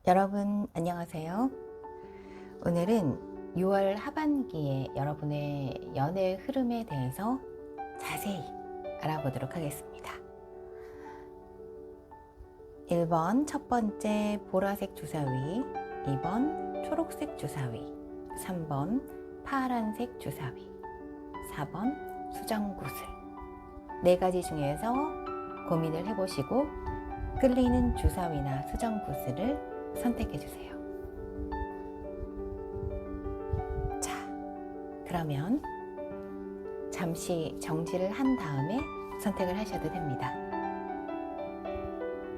여러분 안녕하세요. 오늘은 6월 하반기에 여러분의 연애 흐름에 대해서 자세히 알아보도록 하겠습니다. 1번 첫 번째 보라색 주사위, 2번 초록색 주사위, 3번 파란색 주사위, 4번 수정구슬. 4가지 중에서 고민을 해보시고 끌리는 주사위나 수정구슬을 선택해 주세요. 자, 그러면 잠시 정지를 한 다음에 선택을 하셔도 됩니다.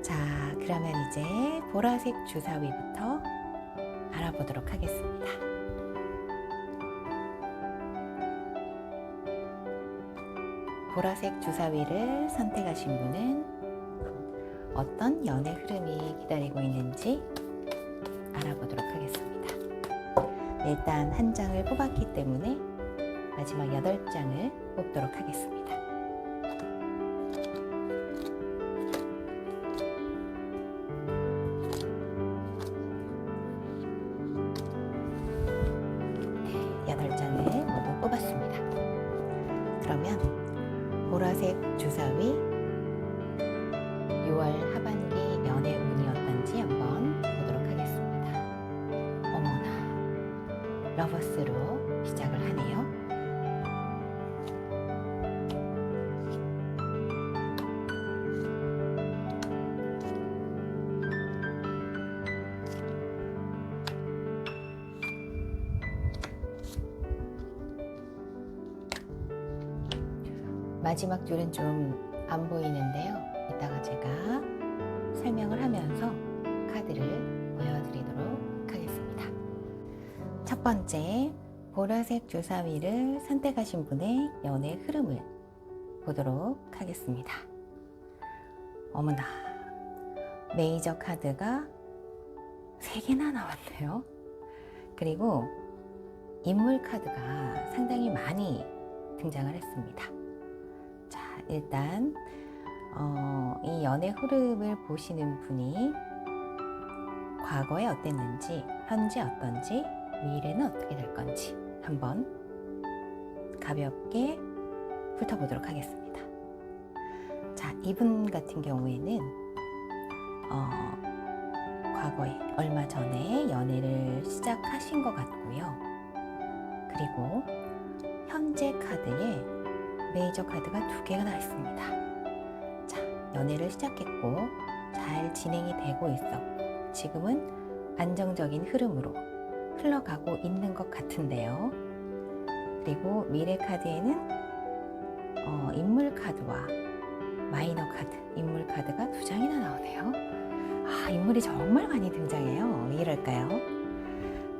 자, 그러면 이제 보라색 주사위부터 알아보도록 하겠습니다. 보라색 주사위를 선택하신 분은 어떤 연애 흐름이 기다리고 있는지 알아보도록 하겠습니다. 일단 한 장을 뽑았기 때문에 마지막 8장을 뽑도록 하겠습니다. 네, 8장을 모두 뽑았습니다. 그러면 보라색 주사위 6월 하반기 연애 운이 어떤지 한번 보도록 하겠습니다. 어머나, 러버스로 시작을 하네요. 마지막 줄은 좀 안 보이는데요. 이따가 제가 설명을 하면서 카드를 보여드리도록 하겠습니다. 첫 번째, 보라색 주사위를 선택하신 분의 연애 흐름을 보도록 하겠습니다. 어머나, 메이저 카드가 3개나 나왔네요. 그리고 인물 카드가 상당히 많이 등장을 했습니다. 자, 일단 이 연애 흐름을 보시는 분이 과거에 어땠는지, 현재 어떤지, 미래는 어떻게 될 건지 한번 가볍게 훑어보도록 하겠습니다. 자, 이분 같은 경우에는 과거에 얼마 전에 연애를 시작하신 것 같고요. 그리고 현재 카드에 메이저 카드가 2개가 나와 있습니다. 자, 연애를 시작했고 잘 진행이 되고 있어 지금은 안정적인 흐름으로 흘러가고 있는 것 같은데요. 그리고 미래 카드에는 인물 카드와 마이너 카드, 인물 카드가 2장이나 나오네요. 아, 인물이 정말 많이 등장해요. 왜 이럴까요?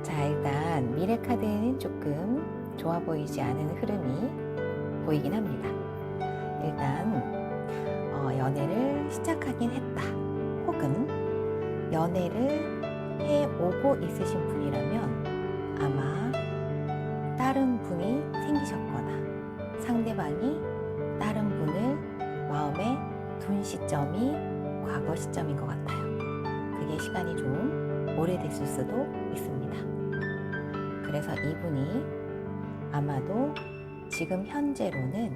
자, 일단 미래 카드에는 조금 좋아 보이지 않은 흐름이 보이긴 합니다. 일단 연애를 시작하긴 했다, 혹은 연애를 해오고 있으신 분이라면 아마 다른 분이 생기셨거나 상대방이 다른 분을 마음에 둔 시점이 과거 시점인 것 같아요. 그게 시간이 좀 오래됐을 수도 있습니다. 그래서 이분이 아마도 지금 현재로는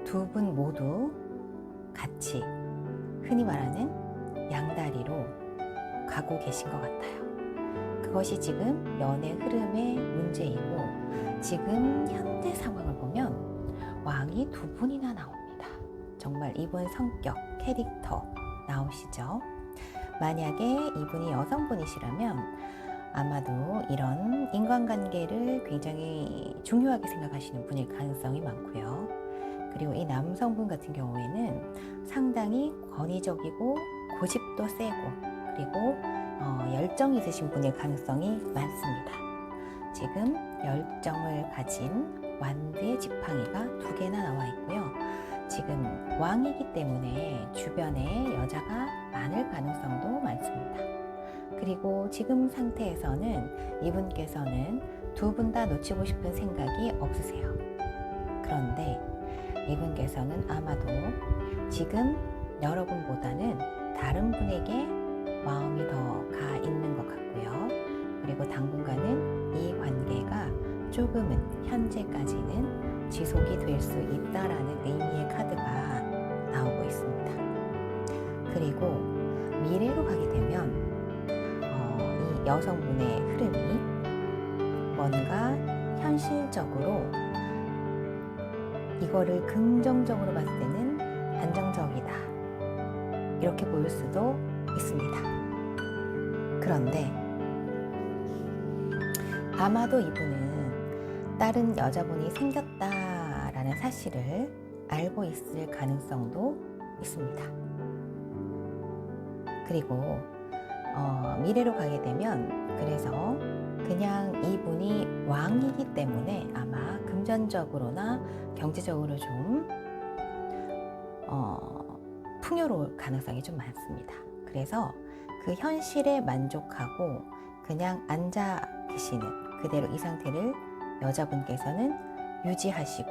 2분 모두 같이 흔히 말하는 양다리로 가고 계신 것 같아요. 그것이 지금 연애 흐름의 문제이고, 지금 현재 상황을 보면 왕이 2분이나 나옵니다. 정말 이분 성격, 캐릭터 나오시죠? 만약에 이분이 여성분이시라면 아마도 이런 인간관계를 굉장히 중요하게 생각하시는 분일 가능성이 많고요. 그리고 이 남성분 같은 경우에는 상당히 권위적이고 고집도 세고, 그리고 열정이 있으신 분일 가능성이 많습니다. 지금 열정을 가진 완드의 지팡이가 2개나 나와 있고요. 지금 왕이기 때문에 주변에 여자가 많을 가능성도 많습니다. 그리고 지금 상태에서는 이분께서는 2분 다 놓치고 싶은 생각이 없으세요. 그런데 이분께서는 아마도 지금 여러분보다는 다른 분에게 마음이 더 가 있는 조금은 현재까지는 지속이 될 수 있다라는 의미의 카드가 나오고 있습니다. 그리고 미래로 가게 되면 이 여성분의 흐름이 뭔가 현실적으로 이거를 긍정적으로 봤을 때는 안정적이다, 이렇게 보일 수도 있습니다. 그런데 아마도 이분은 다른 여자분이 생겼다라는 사실을 알고 있을 가능성도 있습니다. 그리고 미래로 가게 되면 그래서 그냥 이분이 왕이기 때문에 아마 금전적으로나 경제적으로 좀 풍요로울 가능성이 좀 많습니다. 그래서 그 현실에 만족하고 그냥 앉아 계시는 그대로 이 상태를 여자분께서는 유지하시고,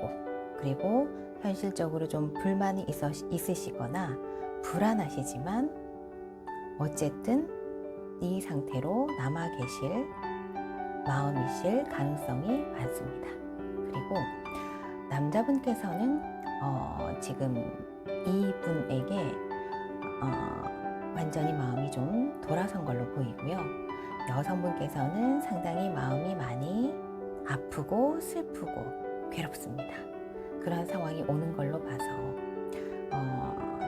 그리고 현실적으로 좀 불만이 있으시거나 불안하시지만 어쨌든 이 상태로 남아 계실 마음이실 가능성이 많습니다. 그리고 남자분께서는 지금 이분에게 완전히 마음이 좀 돌아선 걸로 보이고요. 여성분께서는 상당히 마음이 많이 아프고 슬프고 괴롭습니다. 그런 상황이 오는 걸로 봐서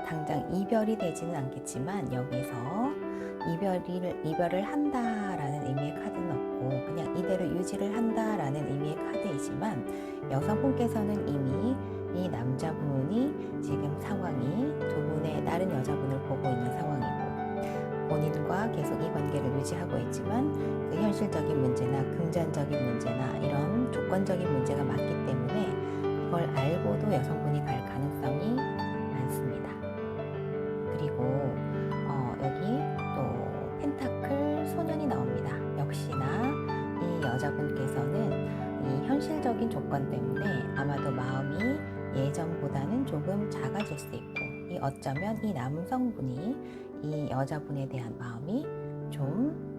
당장 이별이 되지는 않겠지만 여기서 이별을 한다라는 의미의 카드는 없고 그냥 이대로 유지를 한다라는 의미의 카드이지만 여성분께서는 이미 이 남자분이 지금 상황이 두 분의 다른 여자분을 보고 있는 상황이고 본인과 계속 이 관계를 유지하고 있지만 그 현실적인 문제나 금전적인 문제나 이런 조건적인 문제가 많기 때문에 이걸 알고도 여성분이 갈 가능성이 많습니다. 그리고 여기 또 펜타클 소년이 나옵니다. 역시나 이 여자분께서는 이 현실적인 조건 때문에 아마도 마음이 예전보다는 조금 작아질 수 있고 어쩌면 이 남성분이 이 여자분에 대한 마음이 좀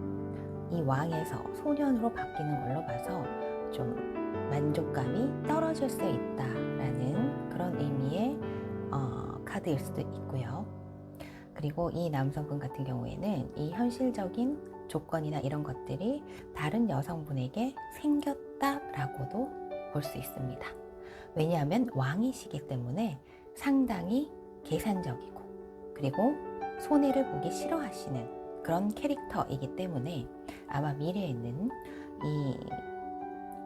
이 왕에서 소년으로 바뀌는 걸로 봐서 좀 만족감이 떨어질 수 있다라는 그런 의미의 카드일 수도 있고요. 그리고 이 남성분 같은 경우에는 이 현실적인 조건이나 이런 것들이 다른 여성분에게 생겼다라고도 볼 수 있습니다. 왜냐하면 왕이시기 때문에 상당히 계산적이고 그리고 손해를 보기 싫어하시는 그런 캐릭터이기 때문에 아마 미래에는 이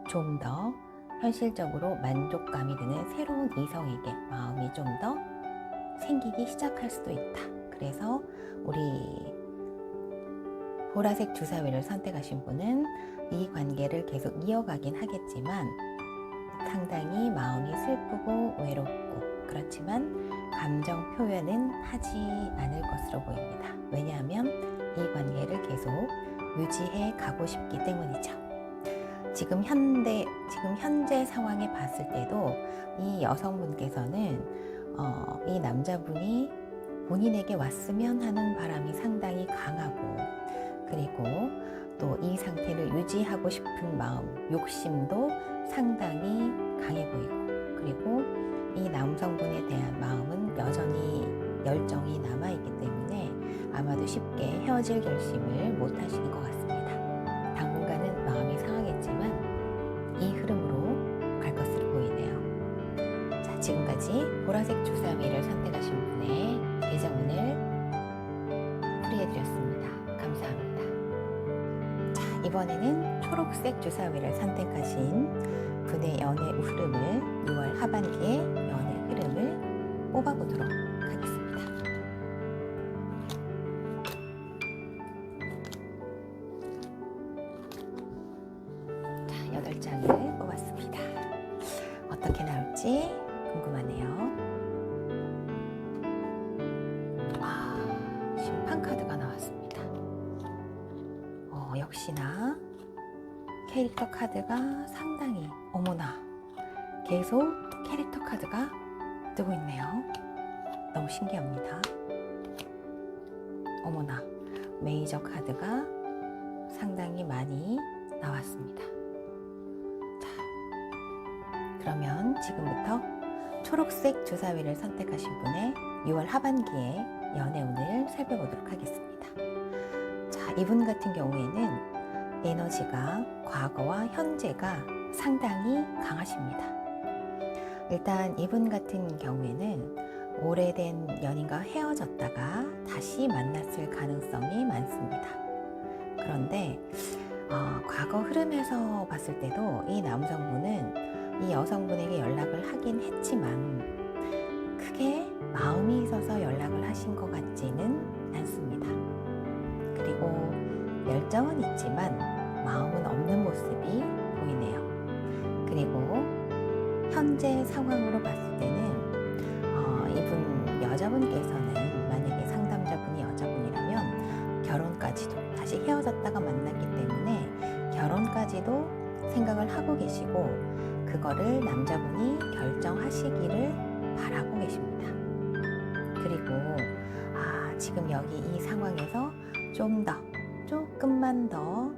좀 더 현실적으로 만족감이 드는 새로운 이성에게 마음이 좀 더 생기기 시작할 수도 있다. 그래서 우리 보라색 주사위를 선택하신 분은 이 관계를 계속 이어가긴 하겠지만 상당히 마음이 슬프고 외롭고 그렇지만 감정 표현은 하지 않을 것으로 보입니다. 왜냐하면 이 관계를 계속 유지해 가고 싶기 때문이죠. 지금 현재 상황에 봤을 때도 이 여성분께서는 이 남자분이 본인에게 왔으면 하는 바람이 상당히 강하고 그리고 또 이 상태를 유지하고 싶은 마음, 욕심도 상당히 강해 보이고 그리고 이 남성분에 대한 마음은 여전히 열정이 남아있기 때문에 아마도 쉽게 헤어질 결심을 못 하시는 것 같습니다. 당분간은 마음이 상하겠지만 이 흐름으로 갈 것으로 보이네요. 자, 지금까지 보라색 주사위를 선택하신 분의 계정운을 풀이해드렸습니다. 감사합니다. 자, 이번에는 초록색 주사위를 선택하신 분의 연애 흐름을 6월 하반기의 연애 흐름을 뽑아보도록 하겠습니다. 자, 8장을 뽑았습니다. 어떻게 나올지 궁금하네요. 심판 카드가 나왔습니다. 역시나 캐릭터 카드가 상당히 어머나 계속 캐릭터 카드가 뜨고 있네요. 너무 신기합니다. 어머나 메이저 카드가 상당히 많이 나왔습니다. 자, 그러면 지금부터 초록색 주사위를 선택하신 분의 6월 하반기의 연애운을 살펴보도록 하겠습니다. 자, 이분 같은 경우에는 에너지가 과거와 현재가 상당히 강하십니다. 일단 이분 같은 경우에는 오래된 연인과 헤어졌다가 다시 만났을 가능성이 많습니다. 그런데 과거 흐름에서 봤을 때도 이 남성분은 이 여성분에게 연락을 하긴 했지만 크게 마음이 있어서 연락을 하신 것 같지는 않습니다. 그리고 열정은 있지만 마음은 없는 모습이 보이네요. 그리고 현재 상황으로 봤을 때는 이분 여자분께서는 만약에 상담자분이 여자분이라면 결혼까지도 다시 헤어졌다가 만났기 때문에 결혼까지도 생각을 하고 계시고 그거를 남자분이 결정하시기를 바라고 계십니다. 그리고 지금 여기 이 상황에서 조금만 더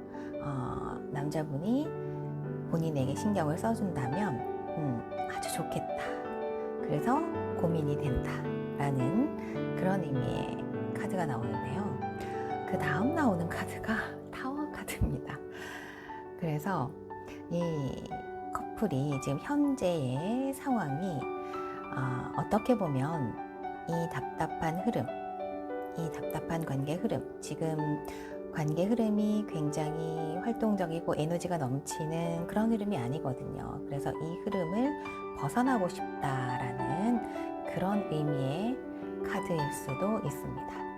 남자분이 본인에게 신경을 써준다면 아주 좋겠다. 그래서 고민이 된다 라는 그런 의미의 카드가 나오는데요. 그 다음 나오는 카드가 타워 카드입니다. 그래서 이 커플이 지금 현재의 상황이 어떻게 보면 이 답답한 흐름, 이 답답한 관계 흐름, 지금 관계 흐름이 굉장히 활동적이고 에너지가 넘치는 그런 흐름이 아니거든요. 그래서 이 흐름을 벗어나고 싶다라는 그런 의미의 카드일 수도 있습니다.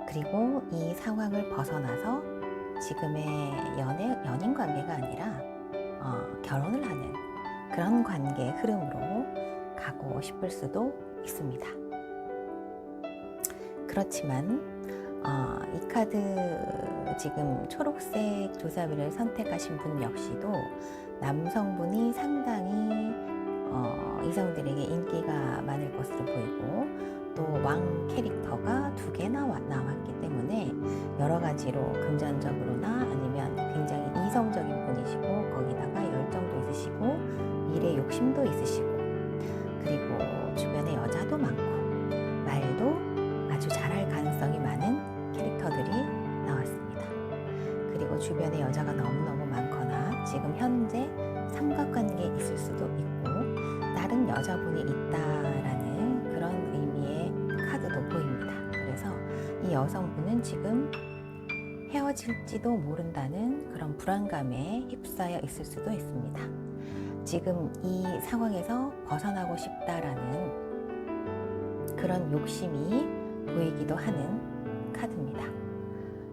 그리고 이 상황을 벗어나서 지금의 연인 관계가 아니라 결혼을 하는 그런 관계 흐름으로 가고 싶을 수도 있습니다. 그렇지만 이 카드 지금 초록색 주사위를 선택하신 분 역시도 남성분이 상당히 이성들에게 인기가 많을 것으로 보이고 또 왕 캐릭터가 2개 나왔기 때문에 여러 가지로 금전적으로나 아니면 굉장히 이성적인 분이시고 거기다가 열정도 있으시고 일에 욕심도 있으시고 그리고 주변에 여자도 많고 말도 아주 잘할 가능성이 많은 캐릭터들이 나왔습니다. 그리고 주변에 여자가 너무너무 많거나 지금 현재 삼각관계에 있을 수도 있고 다른 여자분이 있다라는 그런 의미의 카드도 보입니다. 그래서 이 여성분은 지금 헤어질지도 모른다는 그런 불안감에 휩싸여 있을 수도 있습니다. 지금 이 상황에서 벗어나고 싶다라는 그런 욕심이 보이기도 하는 카드입니다.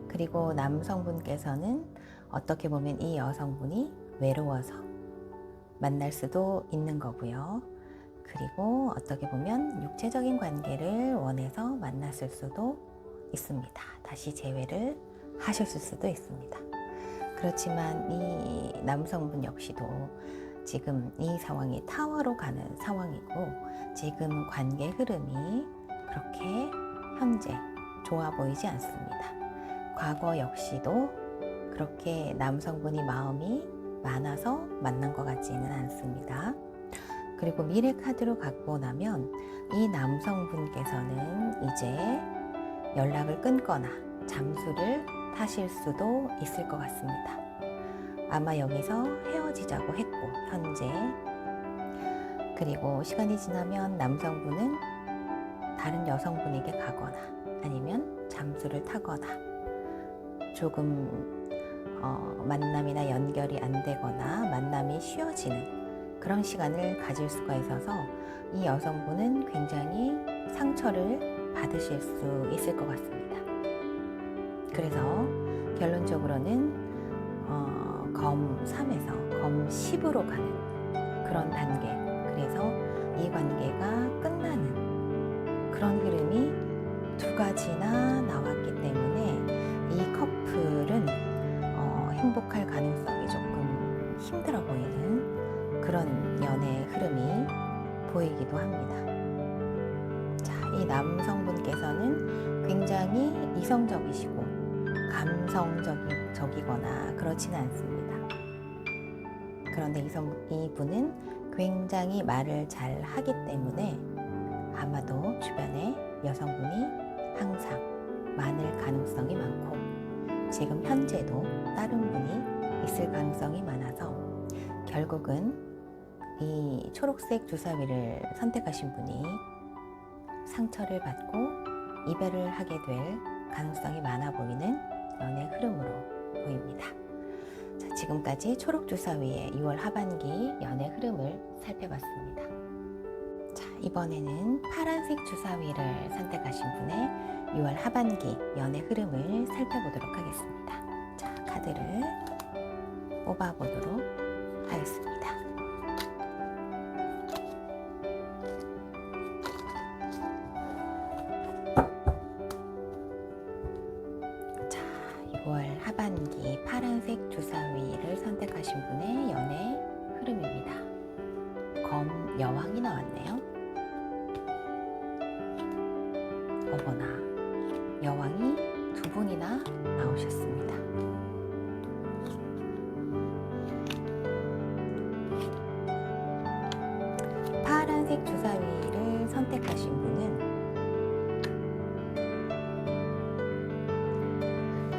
그리고 남성분께서는 어떻게 보면 이 여성분이 외로워서 만날 수도 있는 거고요. 그리고 어떻게 보면 육체적인 관계를 원해서 만났을 수도 있습니다. 다시 재회를 하셨을 수도 있습니다. 그렇지만 이 남성분 역시도 지금 이 상황이 타워로 가는 상황이고 지금 관계 흐름이 그렇게 현재 좋아 보이지 않습니다. 과거 역시도 그렇게 남성분이 마음이 많아서 만난 것 같지는 않습니다. 그리고 미래 카드로 갖고 나면 이 남성분께서는 이제 연락을 끊거나 잠수를 타실 수도 있을 것 같습니다. 아마 여기서 헤어지자고 했고 현재 그리고 시간이 지나면 남성분은 다른 여성분에게 가거나 아니면 잠수를 타거나 조금 만남이나 연결이 안 되거나 만남이 쉬워지는 그런 시간을 가질 수가 있어서 이 여성분은 굉장히 상처를 받으실 수 있을 것 같습니다. 그래서 결론적으로는 검 3에서 검 10으로 가는 그런 단계, 그래서 이 관계가 끝나는 그런 흐름이 2가지나 나왔기 때문에 이 커플은 행복할 가능성이 조금 힘들어 보이는 그런 연애 흐름이 보이기도 합니다. 자, 이 남성분께서는 굉장히 이성적이시고 감성적이거나 그렇지는 않습니다. 그런데 이분은 굉장히 말을 잘 하기 때문에 아마도 주변에 여성분이 항상 많을 가능성이 많고, 지금 현재도 다른 분이 있을 가능성이 많아서 결국은 이 초록색 주사위를 선택하신 분이 상처를 받고 이별을 하게 될 가능성이 많아 보이는 연애 흐름으로 보입니다. 자, 지금까지 초록 주사위의 6월 하반기 연애 흐름을 살펴봤습니다. 자, 이번에는 파란색 주사위를 선택하신 분의 6월 하반기 연애 흐름을 살펴보도록 하겠습니다. 자, 카드를 뽑아보도록 하겠습니다. 자, 6월 하반기 파란색 주사위를 선택하신 분의 연애 흐름입니다. 검 여왕이 나왔네요. 어머나, 여왕이 두 분이나 나오셨습니다. 파란색 주사위를 선택하신 분은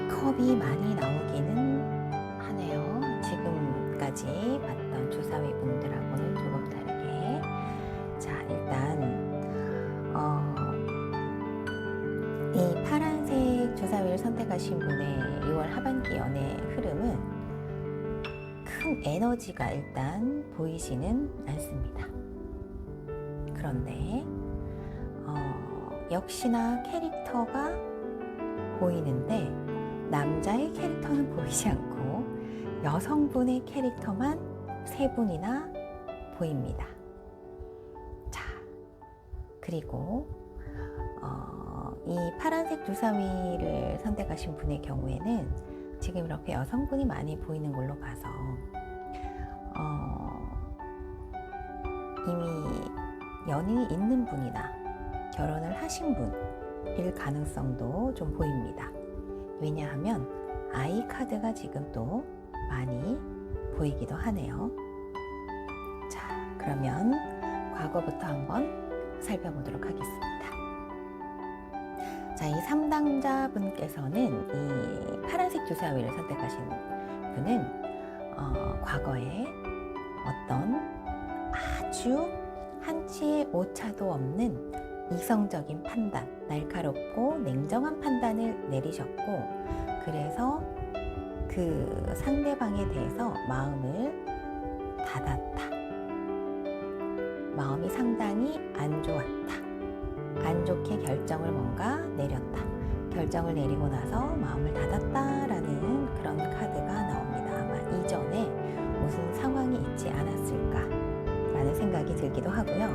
컵이 많이 나오기는 하네요. 지금까지 봤던 주사위 분들하고는 조금 다르게. 자, 일단 이 파란색 주사위를 선택하신 분의 6월 하반기 연애 흐름은 큰 에너지가 일단 보이지는 않습니다. 그런데 역시나 캐릭터가 보이는데 남자의 캐릭터는 보이지 않고 여성분의 캐릭터만 세 분이나 보입니다. 자, 그리고 이 파란색 주사위를 선택하신 분의 경우에는 지금 이렇게 여성분이 많이 보이는 걸로 봐서 이미 연인이 있는 분이나 결혼을 하신 분일 가능성도 좀 보입니다. 왜냐하면 아이 카드가 지금 또 많이 보이기도 하네요. 자, 그러면 과거부터 한번 살펴보도록 하겠습니다. 자, 이 3당자분께서는 이 파란색 주사위를 선택하신 분은 과거에 어떤 아주 한치의 오차도 없는 이성적인 판단, 날카롭고 냉정한 판단을 내리셨고, 그래서 그 상대방에 대해서 마음을 닫았다. 마음이 상당히 안 좋았다. 안 좋게 결정을 뭔가 내렸다. 결정을 내리고 나서 마음을 닫았다라는 그런 카드가 나옵니다. 아마 이전에 무슨 상황이 있지 않았을까라는 생각이 들기도 하고요.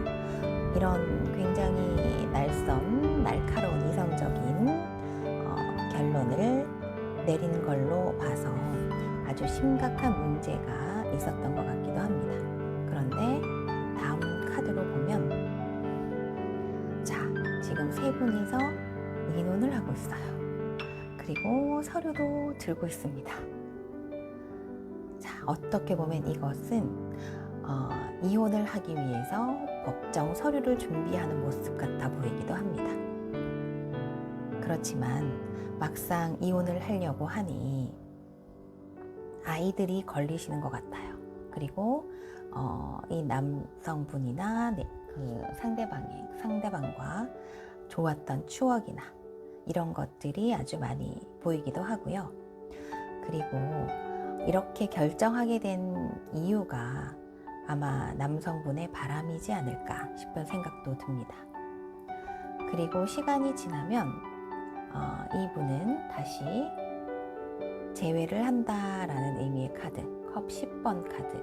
이런 굉장히 날카로운 이성적인 결론을 내린 걸로 봐서 아주 심각한 문제가 있었던 것 같기도 합니다. 그런데 다음 카드로 보면, 자, 지금 세 분이서 의논을 하고 있어요. 그리고 서류도 들고 있습니다. 자, 어떻게 보면 이것은 이혼을 하기 위해서 법정 서류를 준비하는 모습 같아 보이기도 합니다. 그렇지만 막상 이혼을 하려고 하니 아이들이 걸리시는 것 같아요. 그리고 이 남성분이나 그 상대방과 좋았던 추억이나 이런 것들이 아주 많이 보이기도 하고요. 그리고 이렇게 결정하게 된 이유가 아마 남성분의 바람이지 않을까 싶은 생각도 듭니다. 그리고 시간이 지나면 이분은 다시 재회를 한다라는 의미의 카드, 컵 10번 카드,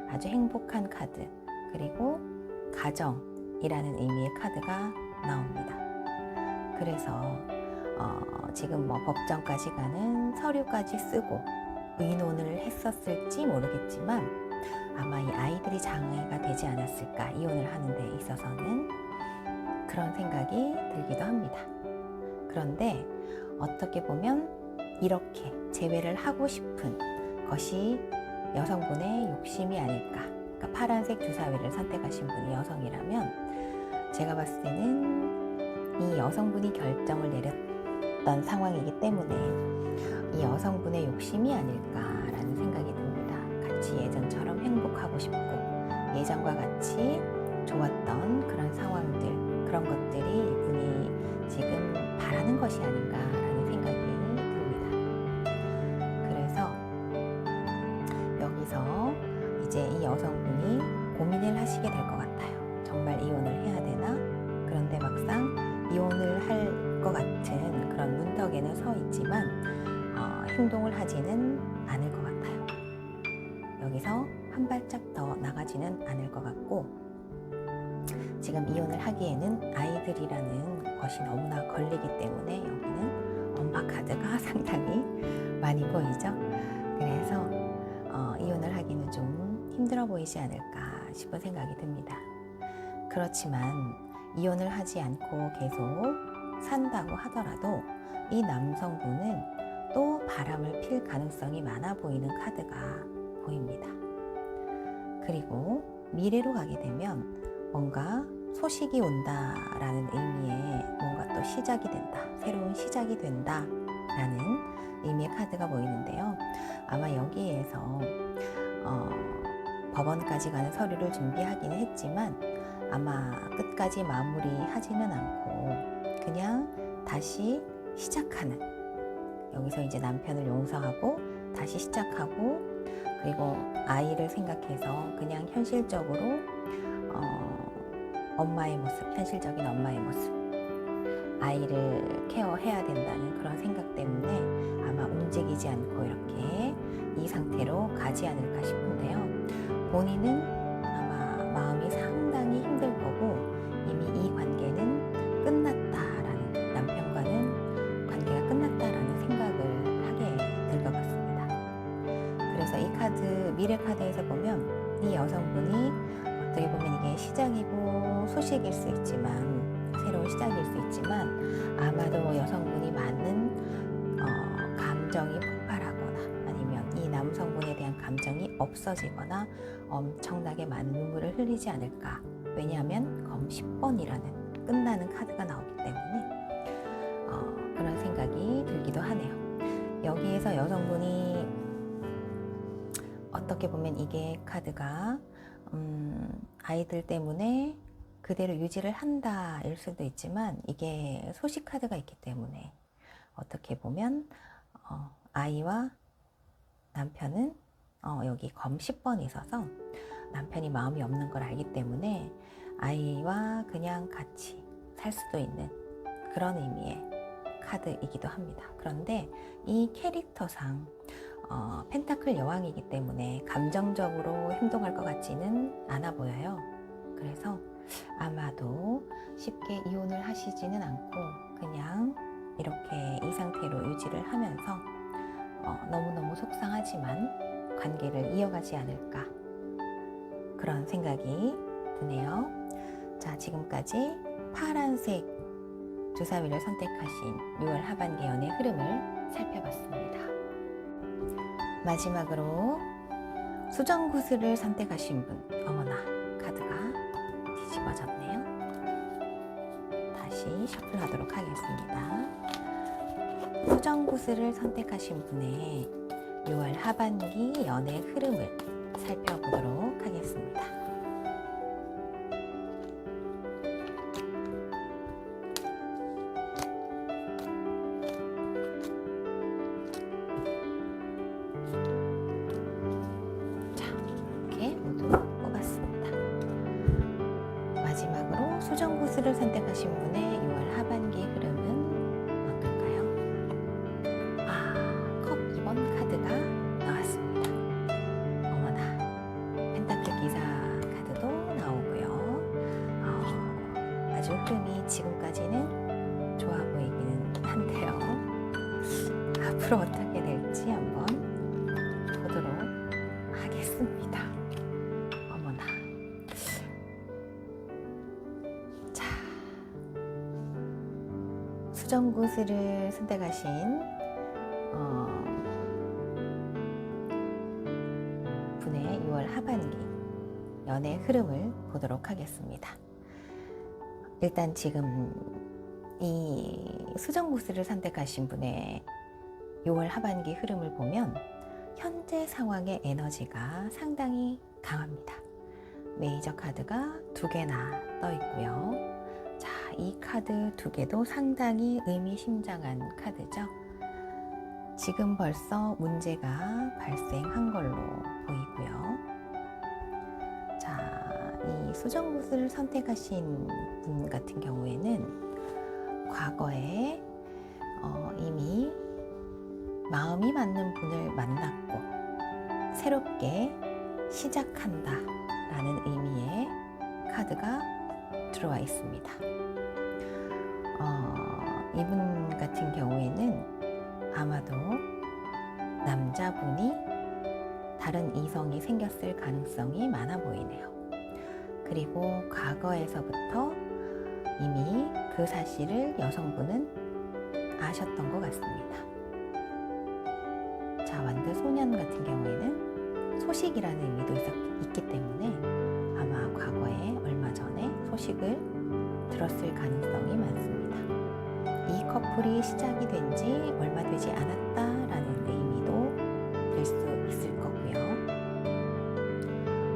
아주 행복한 카드, 그리고 가정이라는 의미의 카드가 나옵니다. 그래서 지금 법정까지 가는 서류까지 쓰고 의논을 했었을지 모르겠지만 아마 이 아이들이 장애가 되지 않았을까, 이혼을 하는 데 있어서는 그런 생각이 들기도 합니다. 그런데 어떻게 보면 이렇게 재회를 하고 싶은 것이 여성분의 욕심이 아닐까. 그러니까 파란색 주사위를 선택하신 분이 여성이라면 제가 봤을 때는 이 여성분이 결정을 내렸던 상황이기 때문에 이 여성분의 욕심이 아닐까라는 생각이 듭니다. 같이 예전처럼 행복하고 싶고 예전과 같이 좋았던 그런 상황들, 그런 것들이 이분이 지금 바라는 것이 아닌가라는 생각이 듭니다. 그래서 여기서 이제 이 여성분이 고민을 하시게 될 것 같아요. 정말 이혼을 해야 되나? 그런데 막상 이혼을 할 것 같은 그런 문턱에는 서 있지만 행동을 하지는 않을 것 같아요. 여기서 한 발짝 더 나가지는 않을 것 같고, 지금 이혼을 하기에는 아이들이라는 것이 너무나 걸리기 때문에 여기는 엄마 카드가 상당히 많이 보이죠. 그래서 이혼을 하기는 좀 힘들어 보이지 않을까 싶은 생각이 듭니다. 그렇지만 이혼을 하지 않고 계속 산다고 하더라도 이 남성분은 또 바람을 필 가능성이 많아 보이는 카드가 보입니다. 그리고 미래로 가게 되면 뭔가 소식이 온다라는 의미의 뭔가 또 시작이 된다, 새로운 시작이 된다라는 의미의 카드가 보이는데요. 아마 여기에서 법원까지 가는 서류를 준비하기는 했지만 아마 끝까지 마무리하지는 않고 그냥 다시 시작하는, 여기서 이제 남편을 용서하고 다시 시작하고, 그리고 아이를 생각해서 그냥 현실적으로 엄마의 모습, 현실적인 엄마의 모습, 아이를 케어해야 된다는 그런 생각 때문에 아마 움직이지 않고 이렇게 이 상태로 가지 않을까 싶은데요. 본인은 아마 마음이 상당히 힘들 거고 이미 이 관계는 끝났다라는, 남편과는 관계가 끝났다라는 생각을 하게 될 것 같습니다. 그래서 이 카드, 미래 카드에서 보면 이 여성분이 어떻게 보면 이게 시작이고 소식일 수 있지만, 새로운 시작일 수 있지만 아마도 여성분이 많은 감정이 폭발하거나 아니면 이 남성분에 대한 감정이 없어지거나 엄청나게 많은 눈물을 흘리지 않을까. 왜냐하면 검 10번이라는 끝나는 카드가 나오기 때문에 그런 생각이 들기도 하네요. 여기에서 여성분이 어떻게 보면 이게 카드가 아이들 때문에 그대로 유지를 한다일 수도 있지만 이게 소식 카드가 있기 때문에 어떻게 보면 아이와 남편은 여기 검 10번이 있어서 남편이 마음이 없는 걸 알기 때문에 아이와 그냥 같이 살 수도 있는 그런 의미의 카드이기도 합니다. 그런데 이 캐릭터상 펜타클 여왕이기 때문에 감정적으로 행동할 것 같지는 않아 보여요. 그래서 아마도 쉽게 이혼을 하시지는 않고 그냥 이렇게 이 상태로 유지를 하면서 너무너무 속상하지만 관계를 이어가지 않을까, 그런 생각이 드네요. 자, 지금까지 파란색 주사위를 선택하신 6월 하반기 연애 흐름을 살펴봤습니다. 마지막으로 수정구슬을 선택하신 분, 어머나 카드가 뒤집어졌네요. 다시 셔플하도록 하겠습니다. 수정구슬을 선택하신 분의 6월 하반기 연애 흐름을 살펴보도록 하겠습니다. 자, 이렇게 모두 뽑았습니다. 마지막으로 수정구슬을 선택하신 분의 6월 하반기 흐름은 어떨까요? 컵 2번 카드가 나왔습니다. 어머나, 펜타클 기사 카드도 나오고요. 아주 흐름이 지금까지는 좋아 보이기는 한데요. 앞으로 어떻게 될지 한번 보도록 하겠습니다. 어머나. 자, 수정구슬을 선택하신 분의 6월 하반기 연애 흐름을 보도록 하겠습니다. 일단 지금 이 수정구슬을 선택하신 분의 6월 하반기 흐름을 보면 현재 상황의 에너지가 상당히 강합니다. 메이저 카드가 2개나 떠 있고요. 자, 이 카드 2개도 상당히 의미심장한 카드죠. 지금 벌써 문제가 발생한 걸로 보이고요. 자, 이 수정구슬을 선택하신 분 같은 경우에는 과거에 이미 마음이 맞는 분을 만났고 새롭게 시작한다 라는 의미의 카드가 들어와 있습니다. 이분 같은 경우에는 아마도 남자분이 다른 이성이 생겼을 가능성이 많아 보이네요. 그리고 과거에서부터 이미 그 사실을 여성분은 아셨던 것 같습니다. 자, 완드 소년 같은 경우에는 소식이라는 의미도 있기 때문에 아마 과거에 얼마 전에 소식을 들었을 가능성이 많습니다. 이 커플이 시작이 된 지 얼마 되지 않았다라는 의미도 될 수 있을 거고요.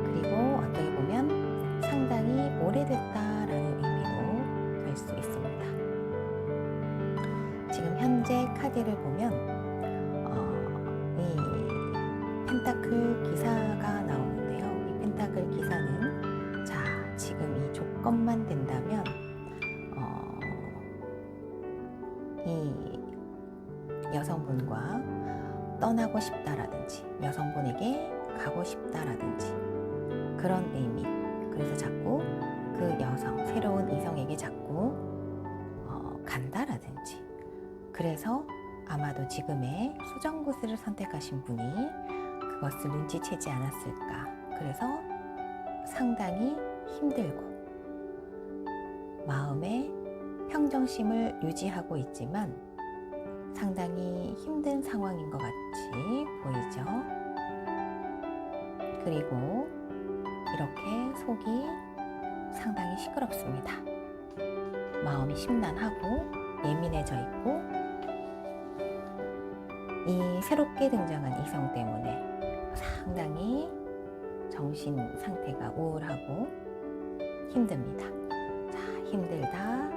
그리고 어떻게 보면 상당히 오래됐다라는 의미도 될 수 있습니다. 지금 현재 카드를 보면 이 펜타클 기사가 나오는데요. 이 펜타클 기사는 자, 지금 이 조건만 된다면 이 여성분과 떠나고 싶다라든지 여성분에게 가고 싶다라든지 그런 의미. 그래서 자꾸 그 여성, 새로운 이성에게 자꾸 간다라든지. 그래서 아마도 지금의 수정구슬을 선택하신 분이 그것을 눈치채지 않았을까. 그래서 상당히 힘들고 마음에 평정심을 유지하고 있지만 상당히 힘든 상황인 것 같이 보이죠. 그리고 이렇게 속이 상당히 시끄럽습니다. 마음이 심란하고 예민해져 있고 이 새롭게 등장한 이성 때문에 상당히 정신 상태가 우울하고 힘듭니다. 자, 힘들다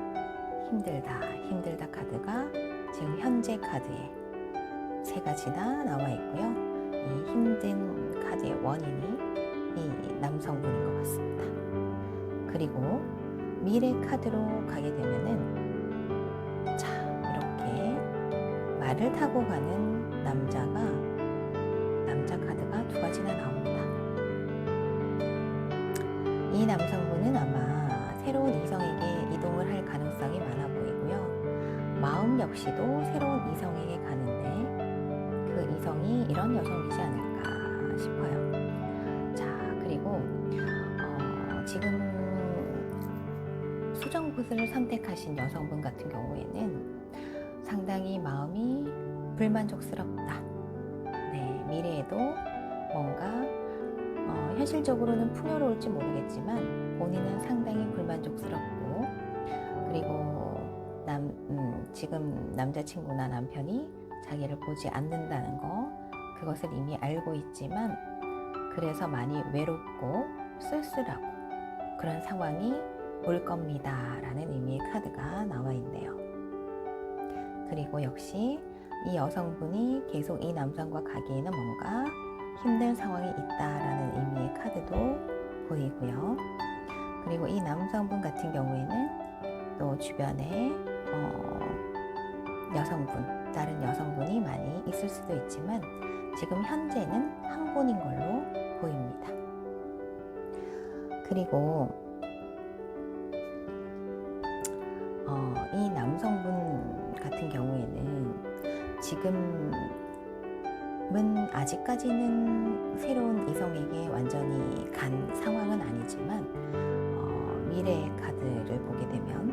카드가 지금 현재 카드에 3가지나 나와 있고요. 이 힘든 카드의 원인이 이 남성분인 것 같습니다. 그리고 미래 카드로 가게 되면은 자, 이렇게 말을 타고 가는 남자 카드가 2가지나 나옵니다. 이 남성분은 아마 새로운 이성에게 이동을 할 가능성이 많아 보이고요. 마음 역시도 새로운 이성에게 가는데 그 이성이 이런 여성이지 않을까 싶어요. 자, 그리고 지금 수정구슬을 선택하신 여성분 같은 경우에는 상당히 마음이 불만족스럽다. 네, 미래에도 뭔가 현실적으로는 풍요로울지 모르겠지만 본인은 상당히 불만족스럽고 그리고 지금 남자친구나 남편이 자기를 보지 않는다는 거 그것을 이미 알고 있지만 그래서 많이 외롭고 쓸쓸하고 그런 상황이 올 겁니다 라는 의미의 카드가 나와 있네요. 그리고 역시 이 여성분이 계속 이 남성과 가기에는 뭔가 힘든 상황이 있다라는 의미의 카드도 보이고요. 그리고 이 남성분 같은 경우에는 또 주변에 다른 여성분이 많이 있을 수도 있지만 지금 현재는 한 분인 걸로 보입니다. 그리고 이 남성분 같은 경우에는 지금은 아직까지는 새로운 이성에게 완전히 간 상황은 아니지만 미래의 카드를 보게 되면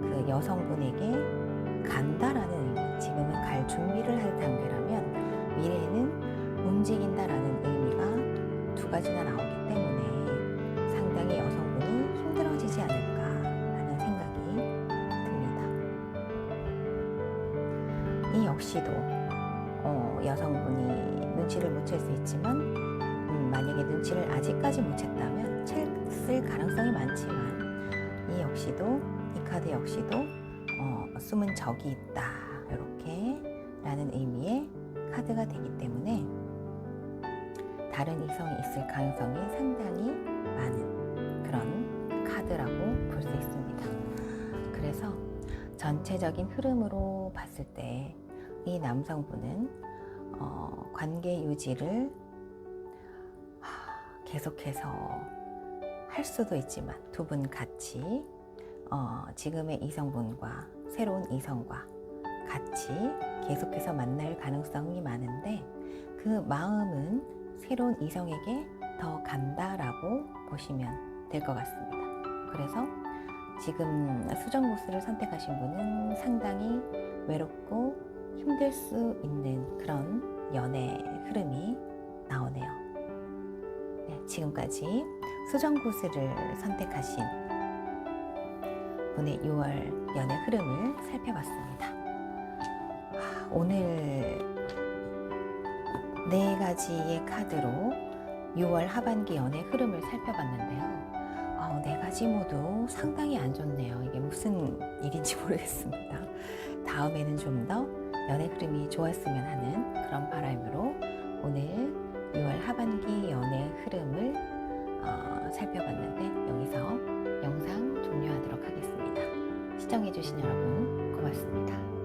그 여성분에게 간다라는 의미, 지금은 갈 준비를 할 단계라면 미래에는 움직인다라는 의미가 두 가지나 나오기 때문에 상당히 여성분이 힘들어지지 않을까라는 생각이 듭니다. 이 역시도 여성분이 눈치를 못 챌 수 있지만 만약에 눈치를 아직까지 못 챘다면 챘을 가능성이 많지만 이 카드 역시도 숨은 적이 있다 이렇게 라는 의미의 카드가 되기 때문에 다른 이성이 있을 가능성이 상당히 많은 그런 카드라고 볼 수 있습니다. 그래서 전체적인 흐름으로 봤을 때 이 남성분은 관계 유지를 계속해서 할 수도 있지만 두 분 같이 지금의 이성분과 새로운 이성과 같이 계속해서 만날 가능성이 많은데 그 마음은 새로운 이성에게 더 간다라고 보시면 될 것 같습니다. 그래서 지금 수정보스를 선택하신 분은 상당히 외롭고 힘들 수 있는 그런 연애 흐름이 나오네요. 네, 지금까지 수정보스를 선택하신 분의 6월 연애 흐름을 살펴봤습니다. 오늘 4가지의 카드로 6월 하반기 연애 흐름을 살펴봤는데요. 4가지 모두 상당히 안 좋네요. 이게 무슨 일인지 모르겠습니다. 다음에는 좀 더 연애 흐름이 좋았으면 하는 그런 바람으로 오늘 6월 하반기 연애 흐름을 살펴봤는데 여기서 영상 종료하도록 하겠습니다. 시청해주신 여러분 고맙습니다.